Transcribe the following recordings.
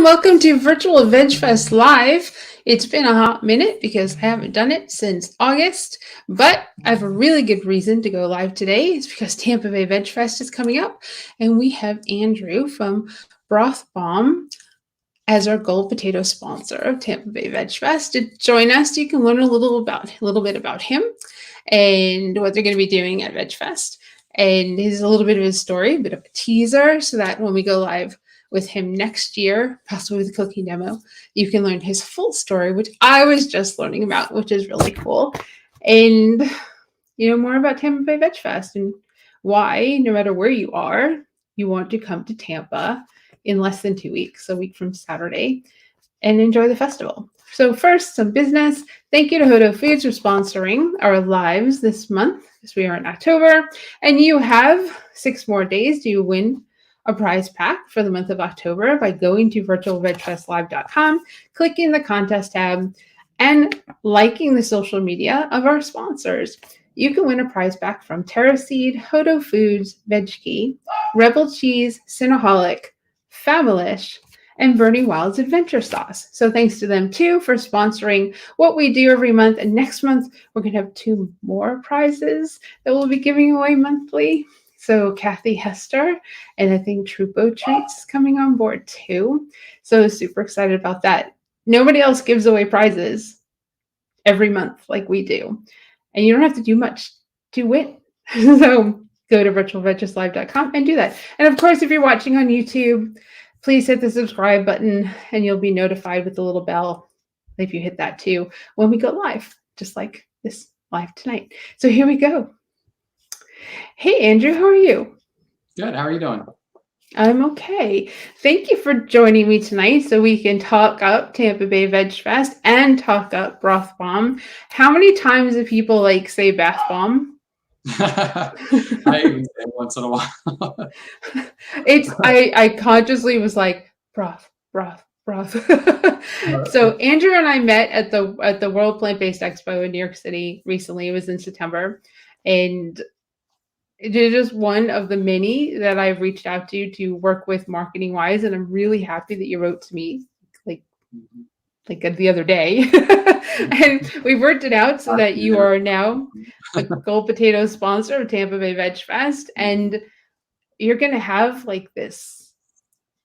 welcome to Virtual Vegfest Live. It's been a hot minute because I haven't done it since August, but I have a really good reason to go live today. It's because Tampa Bay Vegfest is coming up, and we have Andrew from Broth as our gold potato sponsor of Tampa Bay Vegfest to join us. You can learn a little bit about him and what they're going to be doing at Vegfest. And here's a little bit of his story, a bit of a teaser, so that when we go live with him next year, possibly with a cooking demo, you can learn his full story, which I was just learning about, which is really cool. And more about Tampa Bay Vegfest and why, no matter where you are, you want to come to Tampa in less than 2 weeks, a week from Saturday, and enjoy the festival. So first, some business. Thank you to Hodo Foods for sponsoring our lives this month, as we are in October. And you have 6 more days to win a prize pack for the month of October by going to virtualvegfestlive.com, clicking the contest tab, and liking the social media of our sponsors. You can win a prize pack from Terra Seed, Hodo Foods, Vegkey, Rebel Cheese, Cinnaholic, Familish, and Bernie Wild's Adventure Sauce. So thanks to them too for sponsoring what we do every month. And next month, we're going to have 2 more prizes that we'll be giving away monthly. So Kathy Hester and I think Trupo Treats coming on board too. So super excited about that. Nobody else gives away prizes every month like we do. And you don't have to do much to win. So go to virtualvegfestlive.com and do that. And of course, if you're watching on YouTube, please hit the subscribe button and you'll be notified with the little bell if you hit that too when we go live, just like this live tonight. So here we go. Hey, Andrew, how are you? Good. How are you doing? I'm okay. Thank you for joining me tonight so we can talk up Tampa Bay Vegfest and talk up Broth Bomb. How many times do people say bath bomb? I even say it once in a while. I consciously was like broth. So Andrew and I met at the World Plant-Based Expo in New York City recently. It was in September, and it is just one of the many that I've reached out to work with marketing wise, and I'm really happy that you wrote to me like the other day. And we worked it out so that you are now a gold potato sponsor of Tampa Bay Vegfest, and you're going to have this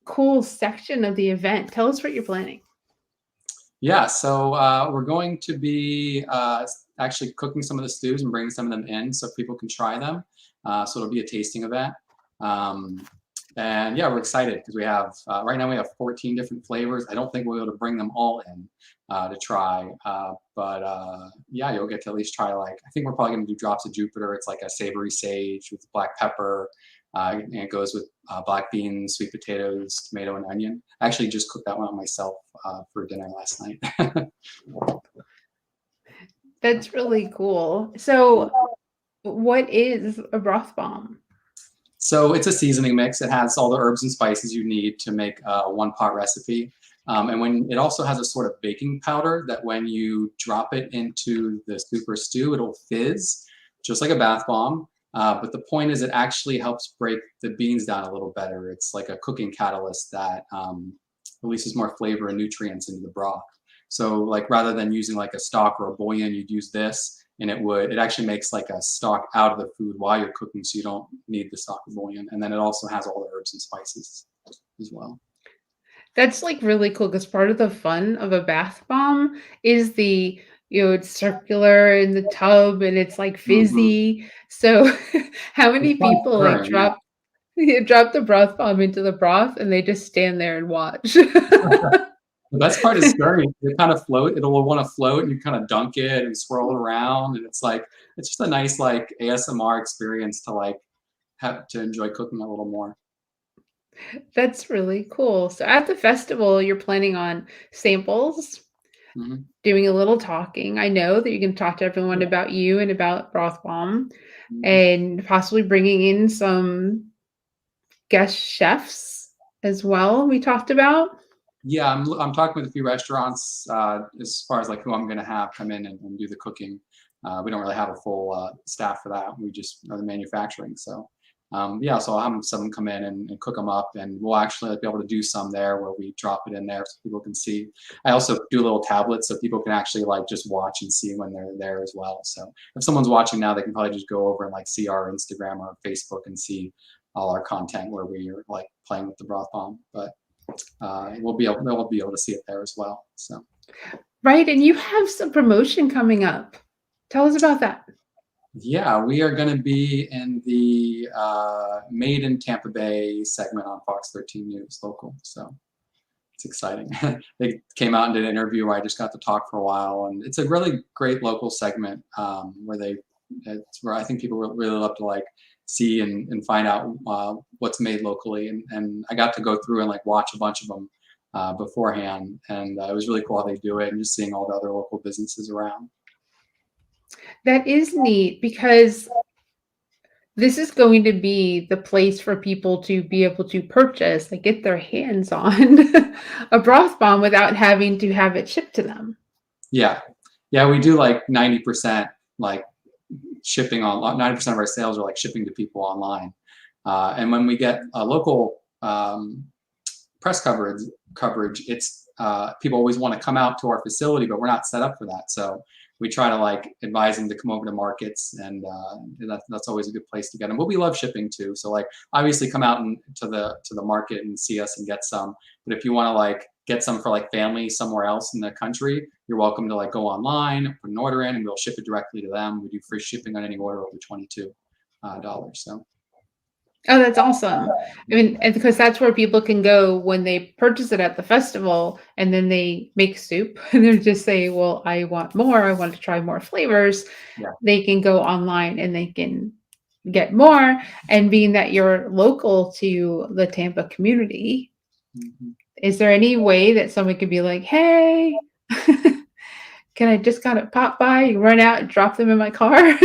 cool section of the event. Tell us what you're planning. Yeah, so we're going to be actually cooking some of the stews and bringing some of them in so people can try them. So it'll be a tasting event. And yeah, we're excited because we have, right now we have 14 different flavors. I don't think we'll be able to bring them all in to try. But yeah, you'll get to at least try I think we're probably going to do drops of Jupiter. It's like a savory sage with black pepper. And it goes with black beans, sweet potatoes, tomato, and onion. I actually just cooked that one on myself for dinner last night. That's really cool. So what is a broth bomb? So it's a seasoning mix. It has all the herbs and spices you need to make a one-pot recipe. And it also has a sort of baking powder that when you drop it into the soup or stew, it'll fizz, just like a bath bomb. But the point is it actually helps break the beans down a little better. It's like a cooking catalyst that releases more flavor and nutrients into the broth. So rather than using a stock or a bouillon, you'd use this, and it actually makes a stock out of the food while you're cooking, so you don't need the stock or bouillon. And then it also has all the herbs and spices as well. That's really cool because part of the fun of a bath bomb is it's circular in the tub and it's fizzy. Mm-hmm. So how many people drop the broth bomb into the broth and they just stand there and watch? The best part is stirring. It kind of float. It'll want to float, and you kind of dunk it and swirl it around, and it's just a nice ASMR experience to have to enjoy cooking a little more. That's really cool. So at the festival, you're planning on samples, doing a little talking. I know that you can talk to everyone about you and about Broth Bomb, and possibly bringing in some guest chefs as well. We talked about. Yeah, I'm talking with a few restaurants as far as who I'm going to have come in and do the cooking. We don't really have a full staff for that. We just are the manufacturing. So Yeah, so I'll have someone come in and cook them up, and we'll actually like, be able to do some there where we drop it in there so people can see. I also do little tablets so people can actually like just watch and see when they're there as well. So if someone's watching now, they can probably just go over and like see our Instagram or Facebook and see all our content where we are like playing with the broth bomb. But they'll be able to see it there as well. So. Right, and you have some promotion coming up. Tell us about that. Yeah, we are going to be in the Made in Tampa Bay segment on Fox 13 News local. So it's exciting. They came out and did an interview where I just got to talk for a while, and it's a really great local segment where I think people really love to like see and find out what's made locally. And I got to go through and like watch a bunch of them beforehand, and it was really cool how they do it and just seeing all the other local businesses around. That is neat because this is going to be the place for people to be able to purchase, like get their hands on a broth bomb without having to have it shipped to them. Yeah. Yeah, we do like 90% like shipping on 90% of our sales are like shipping to people online. And when we get a local press coverage, it's people always want to come out to our facility, but we're not set up for that. So we try to like advise them to come over to markets, and that's always a good place to get them. But we love shipping too. So like obviously come out to the market and see us and get some. But if you want to like get some for like family somewhere else in the country, you're welcome to like go online, put an order in, and we'll ship it directly to them. We do free shipping on any order over $22. So. Oh, that's awesome. I mean, and because that's where people can go when they purchase it at the festival and then they make soup and they just say, well, I want more. I want to try more flavors. Yeah. They can go online and they can get more. And being that you're local to the Tampa community, is there any way that someone could be like, hey, can I just kind of pop by, run out and drop them in my car?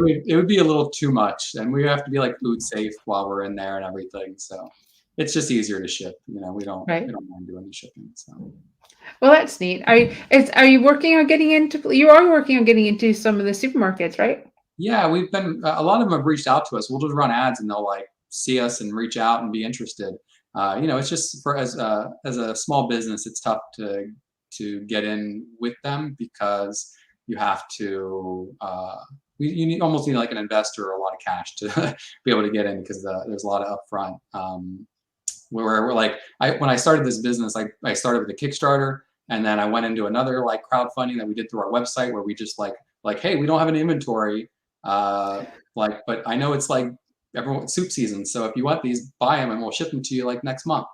It would be a little too much, and we have to be like food safe while we're in there and everything. So it's just easier to ship. We don't mind doing the shipping. So. Well, that's neat. Are you working on getting into? You are working on getting into some of the supermarkets, right? Yeah, we've been. A lot of them have reached out to us. We'll just run ads, and they'll like see us and reach out and be interested. It's just as a small business, it's tough to get in with them because you have to. Almost need like an investor or a lot of cash to be able to get in because there's a lot of upfront. Where we're like, when I started this business, I started with a Kickstarter, and then I went into another like crowdfunding that we did through our website where we just like, hey, we don't have an inventory, but I know it's like soup season, so if you want these, buy them and we'll ship them to you like next month.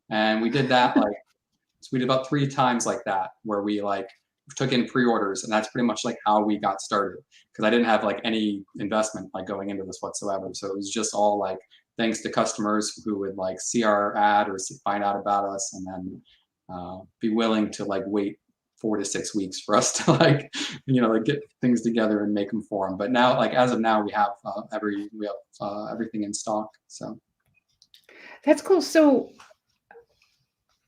And we did that so we did about 3 times like that where we like took in pre-orders, and that's pretty much like how we got started because I didn't have like any investment like going into this whatsoever. So it was just all like thanks to customers who would like see our ad or find out about us and then be willing to like wait 4 to 6 weeks for us to like get things together and make them for them. But now, like as of now, we have everything in stock. So that's cool. So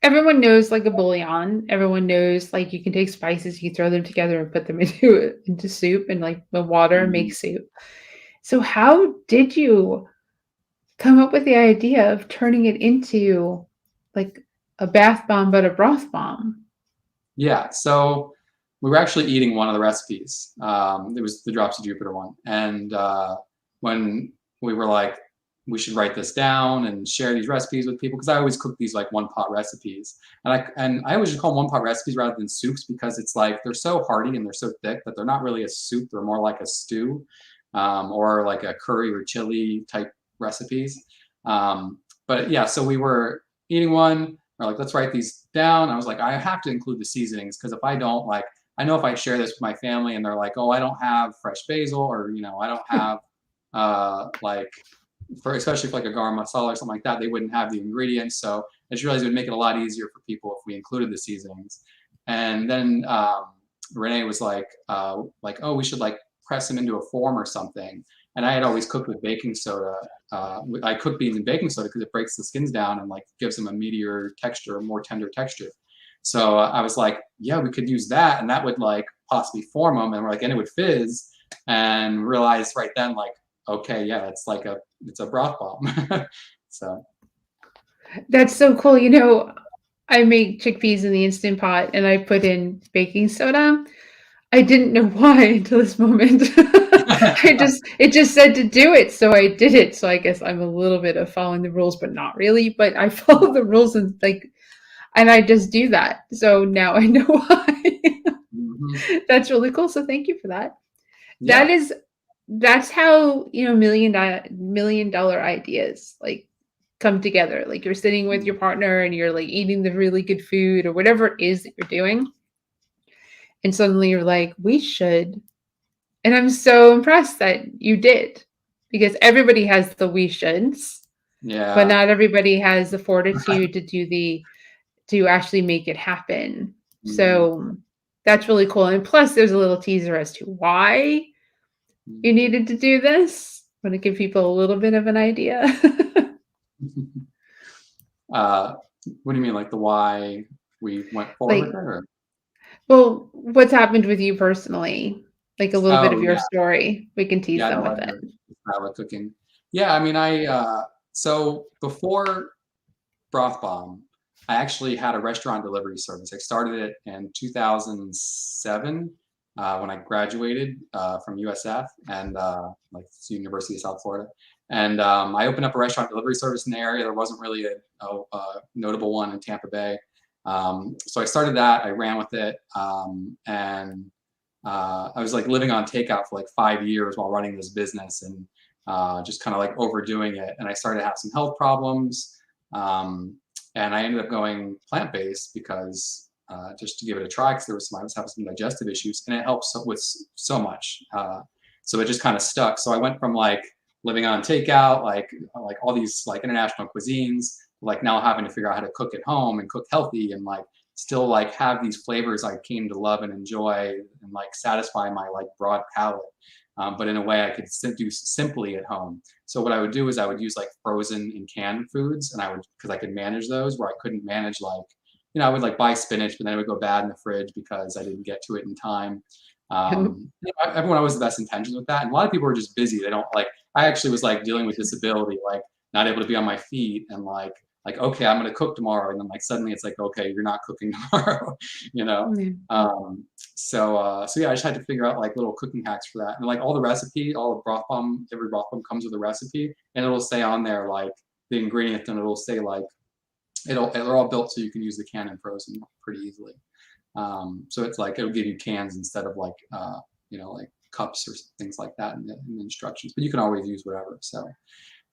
everyone knows like a bouillon. Everyone knows like you can take spices, you can throw them together and put them into soup and like the water and make soup. So how did you come up with the idea of turning it into like a bath bomb but a broth bomb? Yeah, so we were actually eating one of the recipes. It was the Drops of Jupiter one, and when we were like, we should write this down and share these recipes with people because I always cook these like one-pot recipes, and I always just call them one-pot recipes rather than soups because it's like they're so hearty and they're so thick that they're not really a soup. They're more like a stew or like a curry or chili type recipes. But yeah, so we were eating one. We're like, let's write these down. I was like, I have to include the seasonings because if I don't, like, I know if I share this with my family and they're like, oh, I don't have fresh basil or I don't have especially for like a garam masala or something like that, they wouldn't have the ingredients. So I just realized it would make it a lot easier for people if we included the seasonings. And then Renee was like, oh, we should like press them into a form or something. And I had always cooked with baking soda. I cook beans in baking soda because it breaks the skins down and like gives them a meatier texture, a more tender texture. So I was like, yeah, we could use that, and that would like possibly form them, and we're like, and it would fizz. And realized right then, like, okay, yeah, it's a broth bomb. So That's so cool. I make chickpeas in the Instant Pot and I put in baking soda. I didn't know why until this moment. It just said to do it, so I did it. So I guess I'm a little bit of following the rules, but not really. But I follow the rules and I just do that. So now I know why. mhm. That's really cool. So thank you for that. That Yeah. is that's how, million dollar ideas like come together. Like you're sitting with your partner and you're like eating the really good food or whatever it is that you're doing. And suddenly you're like, we should. And I'm so impressed that you did because everybody has the we shoulds, but Yeah. not everybody has the fortitude to actually make it happen. Mhm. So that's really cool. And plus, there's a little teaser as to why you Mhm. needed to do this. Want to give people a little bit of an idea? Uh, what do you mean, like the why we went forward with Like, it, or? well, what's happened with you personally? Like a little bit of Oh, your yeah. story. We can tease Yeah, them no, with I it. know style of cooking. Yeah, I mean, so before Broth Bomb, I actually had a restaurant delivery service. I started it in 2007 when I graduated from USF and like University of South Florida. And I opened up a restaurant delivery service in the area. There wasn't really a notable one in Tampa Bay. So I started that. I ran with it, and I was like living on takeout for like 5 years while running this business, and just kind of like overdoing it. And I started to have some health problems. Um, and I ended up going plant based because just to give it a try, because I was having some digestive issues, and it helps with so much. So it just kind of stuck. So I went from like living on takeout, like all these like international cuisines, like now having to figure out how to cook at home and cook healthy and like still like have these flavors I came to love and enjoy and like satisfy my like broad palate. But in a way I could do simply at home. So what I would do is I would use like frozen and canned foods, and I would, because I could manage those where I couldn't manage like, I would like buy spinach, but then it would go bad in the fridge because I didn't get to it in time. Everyone always has the best intentions with that, and a lot of people are just busy. They don't like. I actually was like dealing with disability, like not able to be on my feet, and like okay, I'm gonna cook tomorrow, and then like suddenly it's like okay, you're not cooking tomorrow, you know. Yeah. So yeah, I just had to figure out like little cooking hacks for that, and like all the recipe, all the broth bomb, every broth bomb comes with a recipe, and it'll say on there like the ingredients, and it'll say like they're all built so you can use the can and frozen pretty easily. So it's like it'll give you cans instead of like like cups or things like that in the instructions, but you can always use whatever. So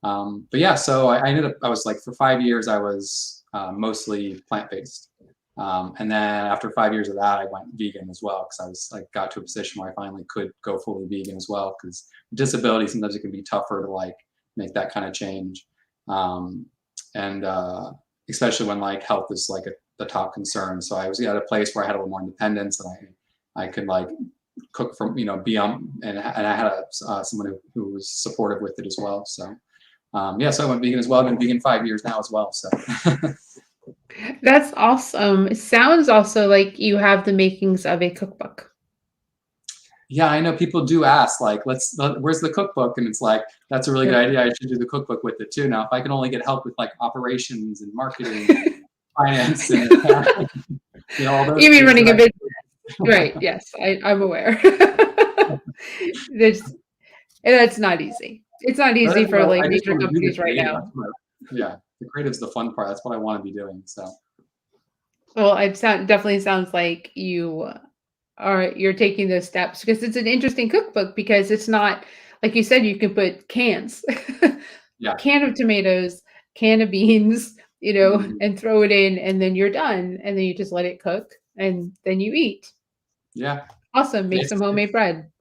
but yeah, so I ended up, I was like, for 5 years, I was mostly plant-based. And then after 5 years of that, I went vegan as well, because I was like, got to a position where I finally could go fully vegan as well, because disability, sometimes it can be tougher to like make that kind of change. Um, and especially when like health is like the top concern. So I was at a place where I had a little more independence, and I could like cook from, be on, and I had someone who was supportive with it as well. So yeah, so I went vegan as well. I've been vegan 5 years now as well. So That's awesome. It sounds also like you have the makings of a cookbook. yeah, I know people do ask like, where's the cookbook? And it's like, that's a really good Yep. idea. I should do the cookbook with it too. Now, if I can only get help with like operations and marketing and finance and all those You mean things, then running a I business? Right. Yes, I'm aware. There's, and that's not easy. It's not but easy for like I just major want to do the companies right creative. now. Yeah, the creative's the fun part. That's what I want to be doing. So Well, definitely sounds like you're taking those steps because it's an interesting cookbook because it's not like you said you can put cans, yeah. can of tomatoes, can of beans, Mhm. and throw it in and then you're done and then you just let it cook and then you eat. Yeah. Awesome, make some homemade bread.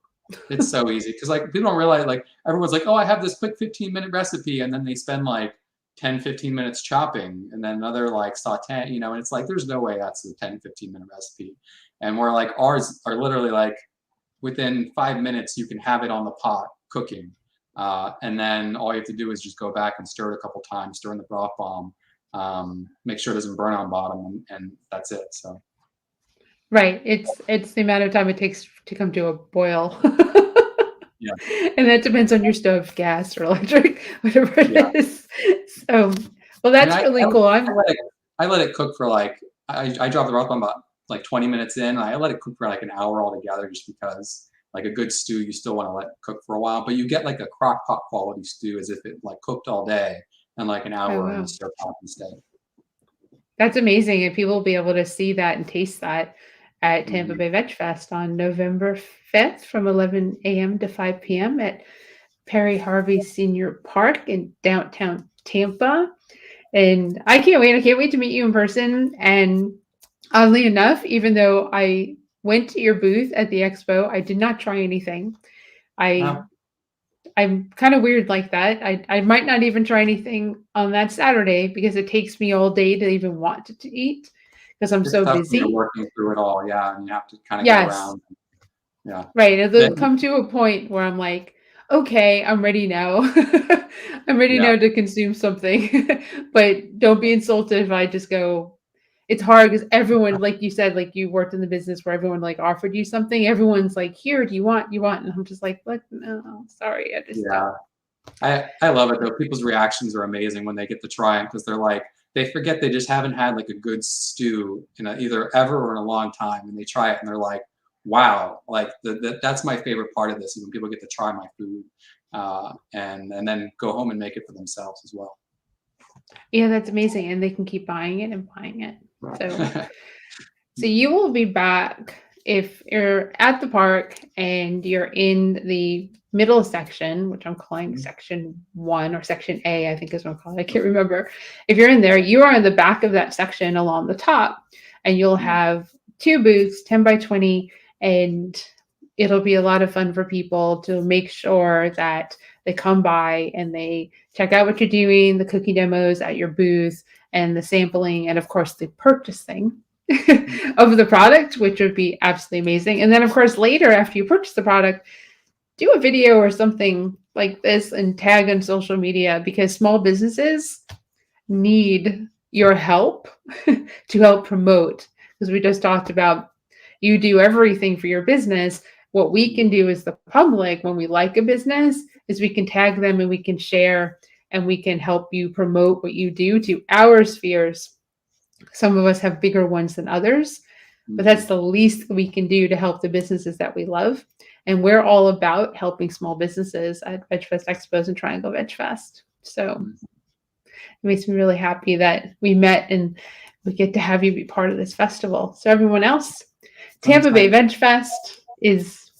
It's so easy because like people don't realize, like everyone's like, oh, I have this quick 15-minute recipe, and then they spend like 10, 15 minutes chopping and then another like saute, and it's like there's no way that's a 10, 15-minute recipe. And we're like, ours are literally like within 5 minutes you can have it on the pot cooking. And then all you have to do is just go back and stir it a couple times, stir in the broth bomb, make sure it doesn't burn on bottom, and that's it. So Right, it's the amount of time it takes to come to a boil. Yeah. And that depends on your stove, gas or electric, whatever Yeah. it is. So, well, I mean, that's really cool. I let it cook for like I drop the broth on about like 20 minutes in. And I let it cook for like an hour altogether, just because like a good stew you still want to let it cook for a while, but you get like a crock pot quality stew as if it like cooked all day and like an Oh, hour in the wow. stir pot instead. That's amazing. And people will be able to see that and taste that at Tampa Mhm. Bay Veg Fest on November 5th from 11 a.m. to 5 p.m. at Perry Harvey Senior Park in downtown Tampa. And I can't wait. I can't wait to meet you in person. And oddly enough, even though I went to your booth at the expo, I did not try anything. I Wow. I'm kind of weird like that. I might not even try anything on that Saturday because it takes me all day to even want to eat because I'm It's so tough when you're busy. working through it all, yeah, and you have to kind of get Yes, around. Yeah. right. It'll Then, come to a point where I'm like, okay, I'm ready now. I'm ready yeah, now to consume something. But don't be insulted if I just go. It's hard because everyone, like you said, like you worked in the business where everyone like offered you something. Everyone's like, here, do you want? You want? And I'm just like, what? No, sorry, I just don't. yeah. I love it though. People's reactions are amazing when they get to try them, because they're like they forget they just haven't had like a good stew in either ever or in a long time, and they try it and they're like, "Wow!" Like that's my favorite part of this is when people get to try my food, and then go home and make it for themselves as well. Yeah, that's amazing, and they can keep buying it and buying it. So, Right. so you will be back if you're at the park and you're in the middle section, which I'm calling section 1 or section A, I think is what I'm calling it. I can't remember. If you're in there, you are in the back of that section along the top, and you'll have 2 booths, 10 by 20, and it'll be a lot of fun for people to make sure that they come by and they check out what you're doing, the cookie demos at your booth, and the sampling, and of course the purchasing of the product, which would be absolutely amazing. And then, of course, later after you purchase the product, do a video or something like this and tag on social media because small businesses need your help to help promote. Because we just talked about you do everything for your business. What we can do as the public when we like a business is we can tag them and we can share and we can help you promote what you do to our spheres. Some of us have bigger ones than others, but that's the least we can do to help the businesses that we love. And we're all about helping small businesses at Vegfest Expos and Triangle Veg Fest. So it makes me really happy that we met and we get to have you be part of this festival. So everyone else, Sounds Tampa Bay great. Veg Fest is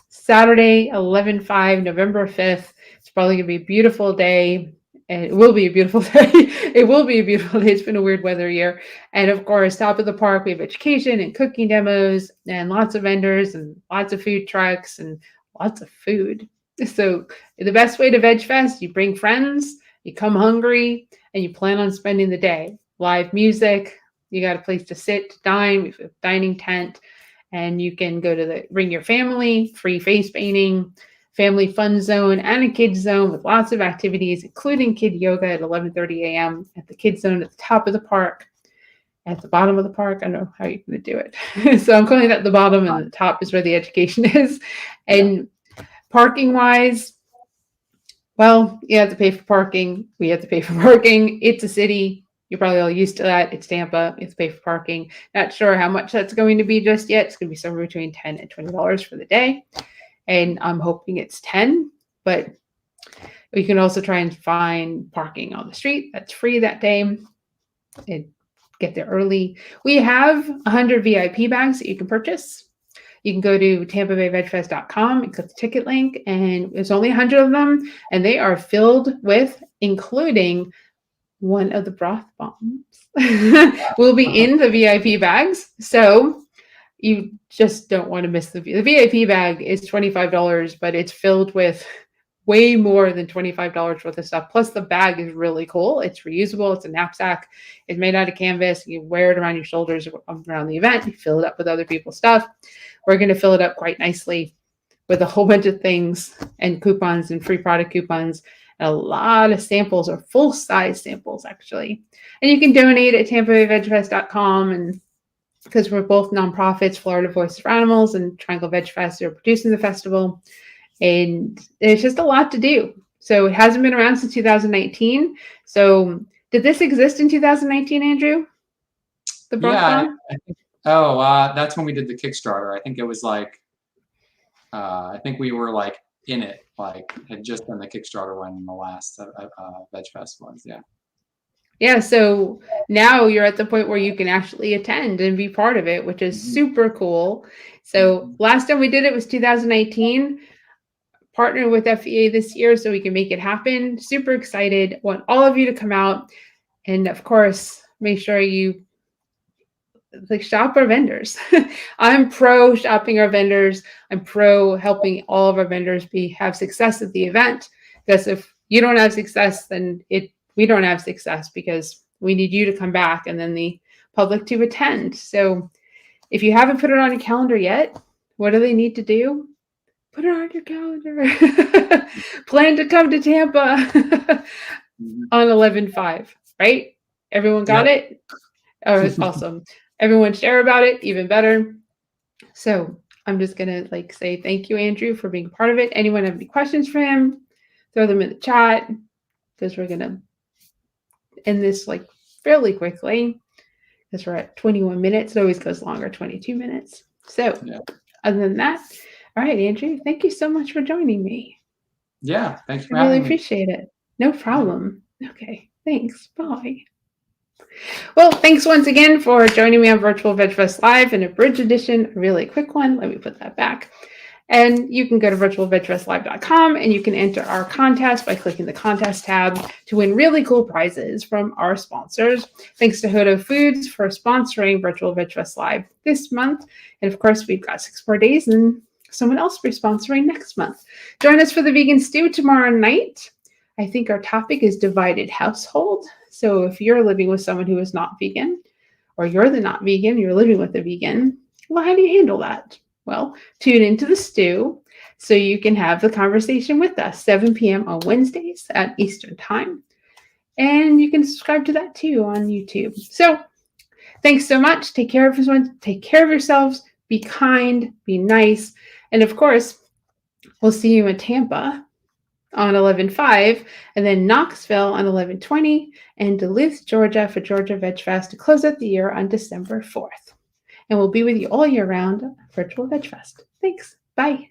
Saturday, 11/5, November 5th. It's probably going to be a beautiful day. And it will be a beautiful day. It will be a beautiful day. It's been a weird weather year. And of course, top of the park, we have education and cooking demos and lots of vendors and lots of food trucks and lots of food. So the best way to Veg Fest, you bring friends, you come hungry, and you plan on spending the day. Live music, you got a place to sit, to dine, we have a dining tent, and you can go to bring your family, free face painting, family fun zone, and a kids zone with lots of activities, including kid yoga at 11:30 a.m. at the kids zone at the top of the park. At the bottom of the park, I don't know how you're going to do it. So I'm calling that the bottom, and the top is where the education is. Yeah. And parking wise, well, you have to pay for parking. We have to pay for parking. It's a city. You're probably all used to that. It's Tampa. You have to pay for parking. Not sure how much that's going to be just yet. It's going to be somewhere between $10 and $20 for the day. And I'm hoping it's 10, but we can also try and find parking on the street that's free that day and get there early. We have 100 VIP bags that you can purchase. You can go to tampabayvegfest.com and click the ticket link, and there's only 100 of them, and they are filled with, including one of the broth bombs will be in the VIP bags. So you just don't want to miss the VIP bag is $25, but it's filled with way more than $25 worth of stuff. Plus the bag is really cool. It's reusable. It's a knapsack. It's made out of canvas. You wear it around your shoulders around the event. You fill it up with other people's stuff. We're going to fill it up quite nicely with a whole bunch of things and coupons and free product coupons and a lot of samples or full-size samples, actually. And you can donate at tampabayvegfest.com, and because we're both nonprofits, Florida Voice for Animals and Triangle Veg Fest, are producing the festival. and it's just a lot to do. So it hasn't been around since 2019. So did this exist in 2019, Andrew? The Yeah, Brothcon? I think. That's when we did the Kickstarter. I think it was like. I think we were like in it, like had just done the Kickstarter when the last Vegfest was. Yeah. Yeah, so now you're at the point where you can actually attend and be part of it, which is Mm-hmm. super cool. So last time we did it was 2019. Partner with FEA this year so we can make it happen. Super excited. Want all of you to come out. And of course, make sure you like shop our vendors. I'm pro shopping our vendors. I'm pro helping all of our vendors have success at the event. Because if you don't have success, then we don't have success because we need you to come back and then the public to attend. So if you haven't put it on your calendar yet, what do they need to do? Put it on your calendar. Plan to come to Tampa on 11/5, right? Everyone got Yep. it? Oh, it's awesome. Everyone share about it, even better. So I'm just gonna like say thank you, Andrew, for being part of it. Anyone have any questions for him? Throw them in the chat because we're gonna end this like fairly quickly because we're at 21 minutes. It always goes longer, 22 minutes. So other than that, all right, Andrew, thank you so much for joining me. Yeah, thanks for I really having me. appreciate it. No problem. Okay, thanks. Bye. Well, thanks once again for joining me on Virtual Vegfest Live in a bridge edition, a really quick one. Let me put that back. And you can go to virtualvegfestlive.com and you can enter our contest by clicking the contest tab to win really cool prizes from our sponsors. Thanks to Hodo Foods for sponsoring Virtual Vegfest Live this month. And of course, we've got 6 more days and someone else will be sponsoring next month. Join us for the vegan stew tomorrow night. I think our topic is divided household. So if you're living with someone who is not vegan, or you're the not vegan, you're living with a vegan, well, how do you handle that? Well, tune into the stew so you can have the conversation with us, 7 p.m. on Wednesdays at Eastern Time. And you can subscribe to that too on YouTube. So thanks so much. Take care of everyone. Take care of yourselves. Be kind. Be nice. And of course, we'll see you in Tampa on 11/5, and then Knoxville on 11/20, and Duluth, Georgia for Georgia Veg Fest to close out the year on December 4th. And we'll be with you all year round, Virtual Veg Fest. Thanks. Bye.